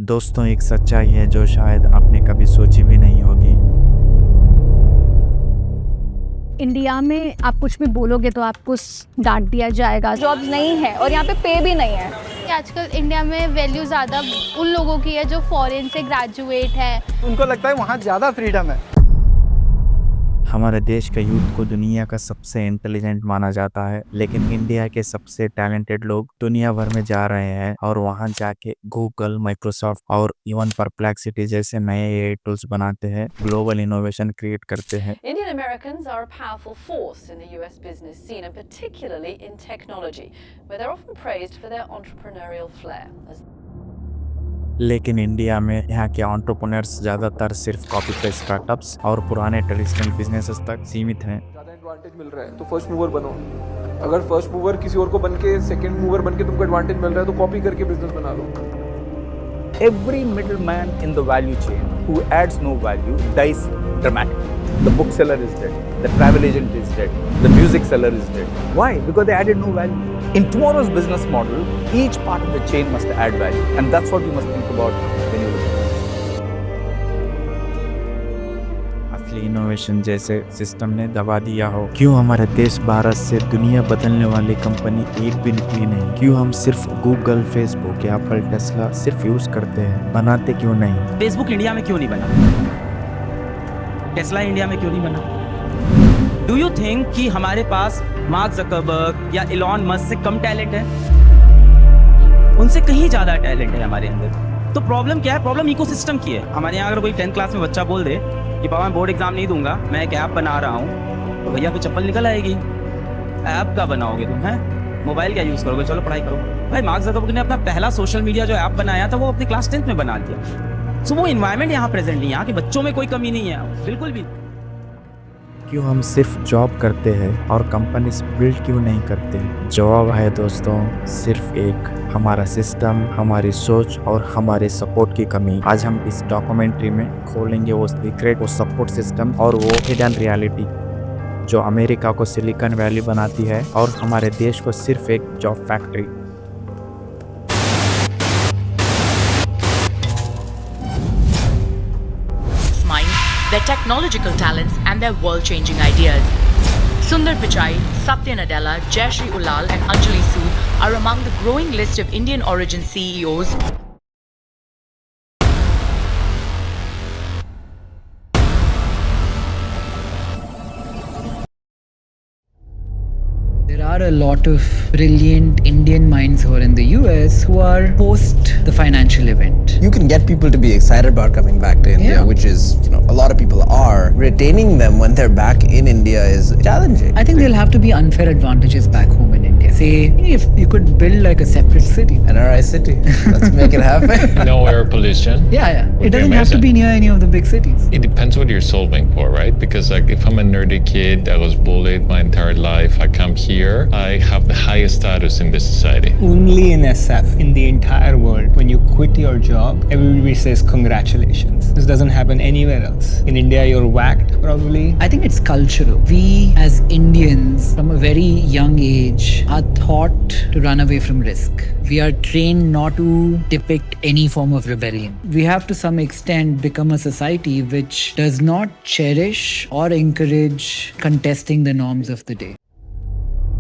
दोस्तों, एक सच्चाई है जो शायद आपने कभी सोची भी नहीं होगी। इंडिया में आप कुछ भी बोलोगे तो आपको डांट दिया जाएगा। जॉब्स नहीं है और यहाँ पे पे भी नहीं है। कि आजकल इंडिया में वैल्यू ज़्यादा उन लोगों की है जो फॉरेन से ग्रेजुएट है। उनको लगता है वहाँ ज़्यादा फ्रीडम है। हमारे देश का यूथ को दुनिया का सबसे इंटेलिजेंट माना जाता है, लेकिन इंडिया के सबसे टैलेंटेड लोग दुनिया भर में जा रहे हैं और वहां जाके गूगल, माइक्रोसॉफ्ट और इवन परप्लेक्सिटी जैसे नए एआई टूल्स बनाते हैं, ग्लोबल इनोवेशन क्रिएट करते हैं। Indian Americans are a powerful force in the US business scene, and particularly in technology, where they're often praised for their entrepreneurial flair. लेकिन India में यहाँ के एंटरप्रेन्योर्स ज़्यादातर सिर्फ कॉपी पेस्ट स्टार्टअप्स और पुराने ट्रेडिशनल बिजनेसेस तक सीमित हैं। ज़्यादा एडवांटेज मिल रहा है तो फर्स्ट मूवर बनो। अगर फर्स्ट मूवर किसी और को बन के सेकेंड मूवर बन के तुमको एडवांटेज मिल रहा है तो कॉपी करके बिजनेस बना लो। Every middleman in the value chain who adds no value dies dramatically. The bookseller is dead, the travel agent is dead, the music seller is dead. Why? Because they added no value. In tomorrow's business model, each part of the chain must add value, and that's what you must think about when you look at it. असली innovation जैसे system ने दबा दिया हो। क्यों हमारे देश भारत से दुनिया बदलने वाली कंपनी एक भी निकली नहीं? क्यों हम सिर्फ गूगल, फेसबुक, एप्पल, टेस्ला सिर्फ यूज करते हैं, बनाते क्यों नहीं? फेसबुक इंडिया में क्यों नहीं बना? टेस्ला इंडिया में क्यों नहीं बना? डू यू थिंक कि हमारे पास मार्क ज़करबर्ग या इलॉन मस्क से कम टैलेंट है? उनसे कहीं ज़्यादा टैलेंट है हमारे अंदर। तो प्रॉब्लम क्या है? प्रॉब्लम इकोसिस्टम की है। हमारे यहाँ अगर कोई 10th क्लास में बच्चा बोल दे कि पापा मैं बोर्ड एग्जाम नहीं दूंगा, मैं एक ऐप बना रहा हूँ, तो भैया तो चप्पल निकल आएगी। ऐप का बनाओगे तुम? हैं मोबाइल क्या यूज़ करोगे? चलो पढ़ाई करो। भाई मार्क ज़करबर्ग ने अपना पहला सोशल मीडिया जो ऐप बनाया था वो अपनी क्लास 10th में बना दिया। सो वो इन्वायरमेंट यहाँ प्रेजेंट नहीं है। यहाँ के बच्चों में कोई कमी नहीं है, बिल्कुल भी। क्यों हम सिर्फ जॉब करते हैं और कंपनीज बिल्ड क्यों नहीं करते? जवाब है दोस्तों, सिर्फ एक, हमारा सिस्टम, हमारी सोच और हमारे सपोर्ट की कमी। आज हम इस डॉक्यूमेंट्री में खोलेंगे वो सीक्रेट, वो सपोर्ट सिस्टम और वो हिडन रियलिटी जो अमेरिका को सिलिकॉन वैली बनाती है और हमारे देश को सिर्फ एक job factory. Their technological talents and their world-changing ideas. Sundar Pichai, Satya Nadella, Jayashree Ulal and Anjali Sood are among the growing list of Indian origin CEOs. There are a lot of brilliant Indian minds who are in the US who are post the financial event. You can get people to be excited about coming back to India, which is, a lot of people are. Retaining them when they're back in India is challenging. I think there'll have to be unfair advantages back home in India. Say, if you could build like a separate city. NRI city. Let's make it happen. No air pollution. Yeah. It doesn't have to be near any of the big cities. It depends what you're solving for, right? Because like if I'm a nerdy kid that was bullied my entire life, I come here, I have the highest status in this society. Only in SF, in the entire world, when you quit your job, everybody says congratulations. This doesn't happen anywhere else. In India, you're whacked, probably. I think it's cultural. We as Indians, from a very young age, are taught to run away from risk. We are trained not to depict any form of rebellion. We have to some extent become a society which does not cherish or encourage contesting the norms of the day.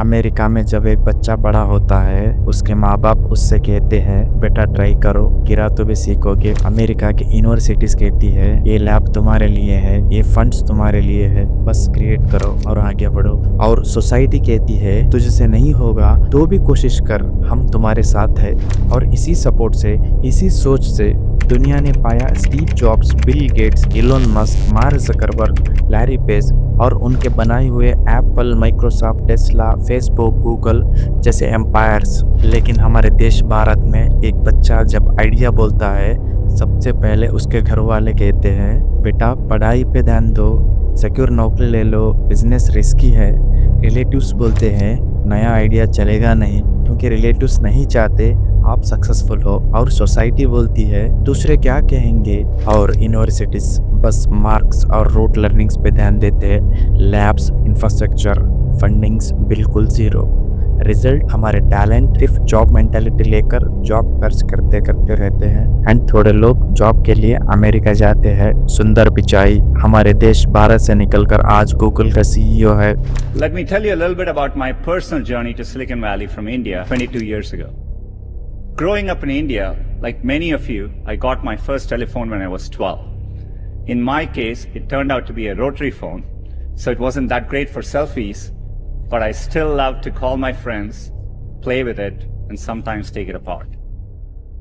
America में जब एक बच्चा बड़ा होता है, उसके माँ बाप उससे कहते हैं बेटा ट्राई करो, गिरा तो भी सीखोगे। अमेरिका की यूनिवर्सिटीज कहती है ये लैब तुम्हारे लिए है, ये फंड्स तुम्हारे लिए है, बस क्रिएट करो और आगे बढ़ो। और सोसाइटी कहती है तुझसे नहीं होगा तो भी कोशिश कर, हम तुम्हारे साथ है। और इसी सपोर्ट से, इसी सोच से दुनिया ने पाया Steve jobs, Bill Gates, Elon Musk, mark Zuckerberg, Larry page और उनके बनाए हुए Apple, Microsoft, Tesla, Facebook, Google जैसे एम्पायर्स। लेकिन हमारे देश भारत में एक बच्चा जब आइडिया बोलता है, सबसे पहले उसके घर वाले कहते हैं बेटा पढ़ाई पे ध्यान दो, सिक्योर नौकरी ले लो, बिजनेस रिस्की है। रिलेटिव्स बोलते हैं नया आइडिया चलेगा नहीं, क्योंकि रिलेटिव्स नहीं चाहते आप सक्सेसफुल हो। और सोसाइटी बोलती है दूसरे क्या कहेंगे। और यूनिवर्सिटीज बस मार्क्स और रूट लर्निंग्स पे ध्यान देते हैं, लैब्स, इंफ्रास्ट्रक्चर, फंडिंग्स बिल्कुल ज़ीरो। रिजल्ट हमारे टैलेंट सिर्फ जॉब मेंटालिटी लेकर जॉब खर्च करते करते रहते हैं एंड थोड़े लोग जॉब के लिए अमेरिका जाते हैं। सुंदर पिचाई हमारे देश भारत से निकलकर आज गूगल का CEO है। Let me tell you a little bit about my personal journey to Silicon Valley from India 22 years ago. Growing up in India, like many of you, I got my first telephone when I was 12. In my case, it turned out to be a rotary phone, so it wasn't that great for selfies, but I still loved to call my friends, play with it, and sometimes take it apart.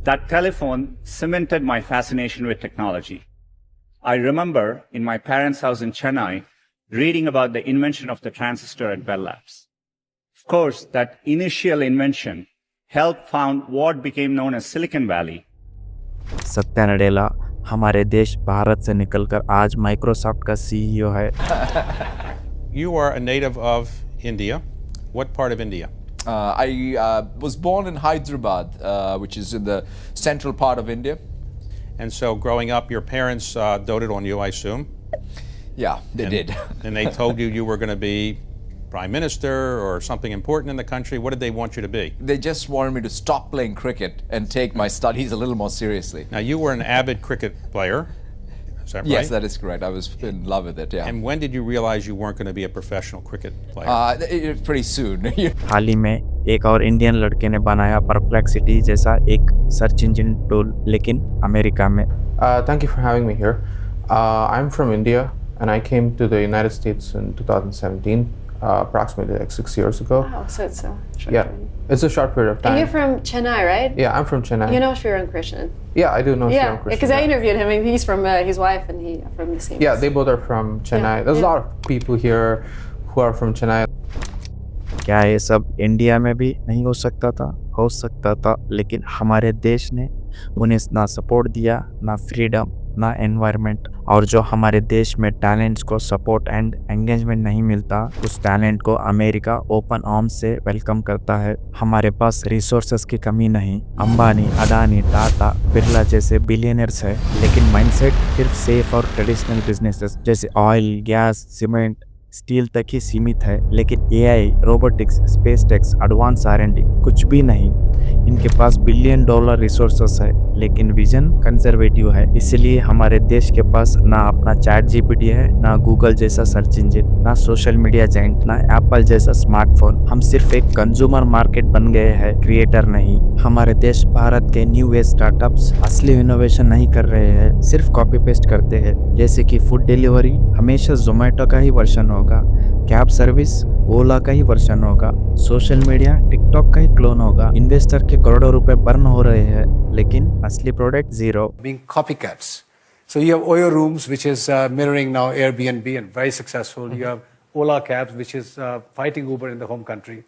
That telephone cemented my fascination with technology. I remember in my parents' house in Chennai, reading about the invention of the transistor at Bell Labs. Of course, that initial invention helped found what became known as Silicon Valley. Satya Nadella हमारे देश भारत से निकलकर आज Microsoft का CEO है। You are a native of India. What part of India? I was born in Hyderabad, which is in the central part of India. And so growing up, your parents doted on you, I assume? Yeah, they did. And they told you you were going to be Prime Minister or something important in the country. What did they want you to be? They just wanted me to stop playing cricket and take my studies a little more seriously. Now, you were an avid cricket player. Is that right? Yes, that is correct. I was in love with it, yeah. And when did you realize you weren't going to be a professional cricket player? Pretty soon. हाल ही में एक और Indian लड़के ने बनाया perplexity जैसा एक search engine tool, लेकिन America में। Thank you for having me here. I'm from India and I came to the United States in 2017. Approximately like 6 years ago. Wow, so it's a short Yeah, it's a short period of time. And you're from Chennai, right? Yeah, I'm from Chennai. You know Shriram Krishnan? Yeah, I do know Yeah, Shriram Krishnan. because I interviewed him. And he's from his wife, and he from the same. Yeah, they both are from Chennai. There's a lot of people here who are from Chennai. क्या ये सब India में भी नहीं हो सकता था, लेकिन हमारे देश ने उन्हें ना सपोर्ट दिया, ना फ्रीडम, ना एनवायरनमेंट। और जो हमारे देश में टैलेंट्स को सपोर्ट एंड एंगेजमेंट नहीं मिलता, उस टैलेंट को अमेरिका ओपन आर्म्स से वेलकम करता है। हमारे पास रिसोर्सेज की कमी नहीं, अंबानी, अडानी, टाटा, बिरला जैसे बिलियनर्स है, लेकिन माइंडसेट सिर्फ सेफ और ट्रेडिशनल बिजनेसेस जैसे ऑयल, गैस, सीमेंट, स्टील तक ही सीमित है। लेकिन AI, robotics, space techs, advance R&D कुछ भी नहीं। इनके पास $1 बिलियन रिसोर्सेस है, लेकिन विजन कंजर्वेटिव है। इसलिए हमारे देश के पास ना अपना चैट GPT है, ना गूगल जैसा सर्च इंजन, ना सोशल मीडिया जाइंट, ना एप्पल जैसा स्मार्टफोन। हम सिर्फ एक कंज्यूमर मार्केट बन गए हैं, क्रिएटर नहीं। हमारे देश भारत के न्यू एज स्टार्टअप्स असली इनोवेशन नहीं कर रहे हैं, सिर्फ कॉपी पेस्ट करते हैं। जैसे कि फूड डिलीवरी हमेशा जोमेटो का ही वर्जन होगा, कैब सर्विस ओला का ही वर्जन होगा, सोशल मीडिया टिकटॉक का ही क्लोन होगा। इन्वेस्टर के करोड़ों रुपए बर्न हो रहे हैं, लेकिन असली product zero. Being copycats. So you have Oyo Rooms, which is mirroring now Airbnb and very successful. You have Ola Cabs, which is fighting Uber in the home country.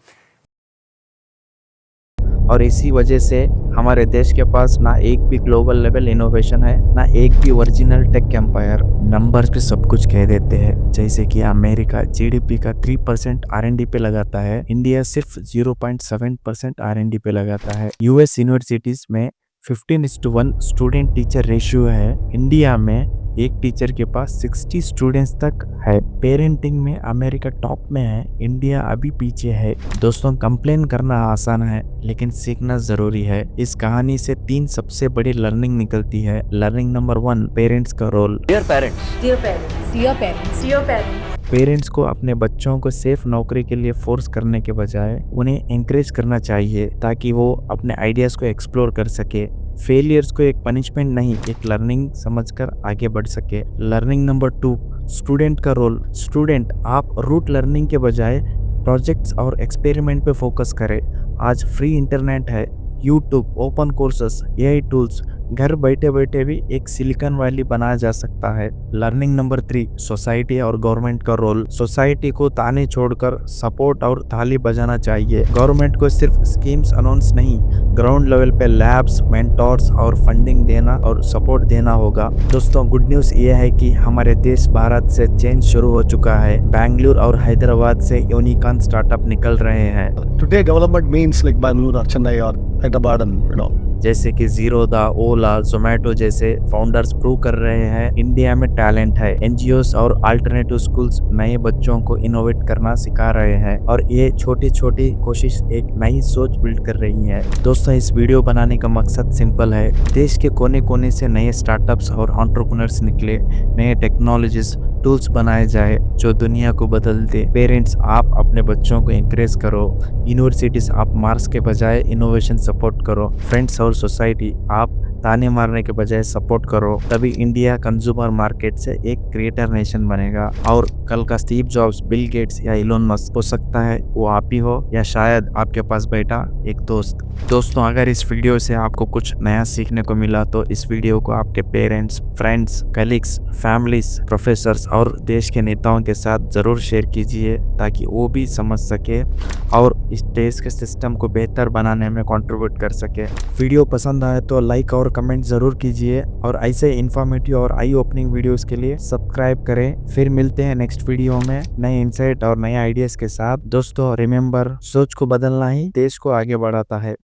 और इसी वजह से हमारे देश के पास ना एक भी ग्लोबल लेवल इनोवेशन है, ना एक भी ओरिजिनल टेक एम्पायर। नंबर्स पे सब कुछ कह देते हैं, जैसे कि अमेरिका GDP का 3% R&D पे लगाता है, इंडिया सिर्फ 0.7% R&D पे लगाता है। US यूनिवर्सिटीज में 15:1 स्टूडेंट टीचर रेशियो है, इंडिया में एक टीचर के पास 60 स्टूडेंट्स तक है। पेरेंटिंग में अमेरिका टॉप में है, इंडिया अभी पीछे है। दोस्तों, कंप्लेन करना आसान है, लेकिन सीखना जरूरी है। इस कहानी से 3 सबसे बड़ी लर्निंग निकलती है। लर्निंग नंबर 1, पेरेंट्स का रोल। Dear parents. Dear parents. Dear parents. Dear parents. Parents को अपने बच्चों को सेफ नौकरी के लिए फोर्स करने के बजाय उन्हें एनकरेज करना चाहिए, ताकि वो अपने आइडियाज को एक्सप्लोर कर सके। फेलियर्स को एक पनिशमेंट नहीं, एक लर्निंग समझकर आगे बढ़ सके। लर्निंग नंबर 2, स्टूडेंट का रोल। स्टूडेंट, आप रूट लर्निंग के बजाय प्रोजेक्ट्स और एक्सपेरिमेंट पे फोकस करें। आज फ्री इंटरनेट है, YouTube, open courses, AI tools, घर बैठे बैठे भी एक सिलिकॉन वैली बनाया जा सकता है। लर्निंग नंबर 3, सोसाइटी और गवर्नमेंट का रोल। सोसाइटी को ताने छोड़कर सपोर्ट और ताली बजाना चाहिए। गवर्नमेंट को सिर्फ स्कीम्स अनाउंस नहीं, ग्राउंड लेवल पे लैब्स, मेंटोर्स और फंडिंग देना और सपोर्ट देना होगा। दोस्तों, गुड न्यूज़ ये है कि हमारे देश भारत से चेंज शुरू हो चुका है। बेंगलुरु और हैदराबाद से यूनिकॉर्न स्टार्टअप निकल रहे हैं। Today, development means like Bangalore or Chennai or Hyderabad, and जैसे कि जीरोदा, ओला, जोमेटो जैसे फाउंडर्स प्रूव कर रहे हैं इंडिया में टैलेंट है। एनजीओस और अल्टरनेटिव स्कूल्स नए बच्चों को इनोवेट करना सिखा रहे हैं और ये छोटी छोटी कोशिश एक नई सोच बिल्ड कर रही है। दोस्तों, इस वीडियो बनाने का मकसद सिंपल है। देश के कोने कोने से नए स्टार्टअप्स और एंटरप्रेन्योर्स निकले, नए टेक्नोलॉजीज टूल्स बनाए जाए जो दुनिया को बदल दे। पेरेंट्स, आप अपने बच्चों को इंकरेज करो। यूनिवर्सिटीज, आप मार्क्स के बजाय इनोवेशन सपोर्ट करो। फ्रेंड्स और सोसाइटी, आप ताने मारने के बजाय सपोर्ट करो। तभी इंडिया कंज्यूमर मार्केट से एक क्रिएटर नेशन बनेगा और कल का स्टीव जॉब्स, बिल गेट्स या इलोन मस्क हो सकता है वो आप ही हो, या शायद आपके पास बैठा एक दोस्त। दोस्तों, अगर इस वीडियो से आपको कुछ नया सीखने को मिला तो इस वीडियो को आपके parents, friends, colleagues, families, professors और देश के नेताओं के साथ जरूर शेयर कीजिए ताकि वो भी समझ सके और इस देश के सिस्टम को बेहतर बनाने में कंट्रीब्यूट कर सके। वीडियो पसंद आए तो लाइक और कमेंट जरूर कीजिए और ऐसे इन्फॉर्मेटिव और आई ओपनिंग वीडियोस के लिए सब्सक्राइब करें। फिर मिलते हैं नेक्स्ट वीडियो में नए इंसाइट और नए आइडियाज के साथ। दोस्तों, रिमेम्बर, सोच को बदलना ही देश को आगे बढ़ाता है।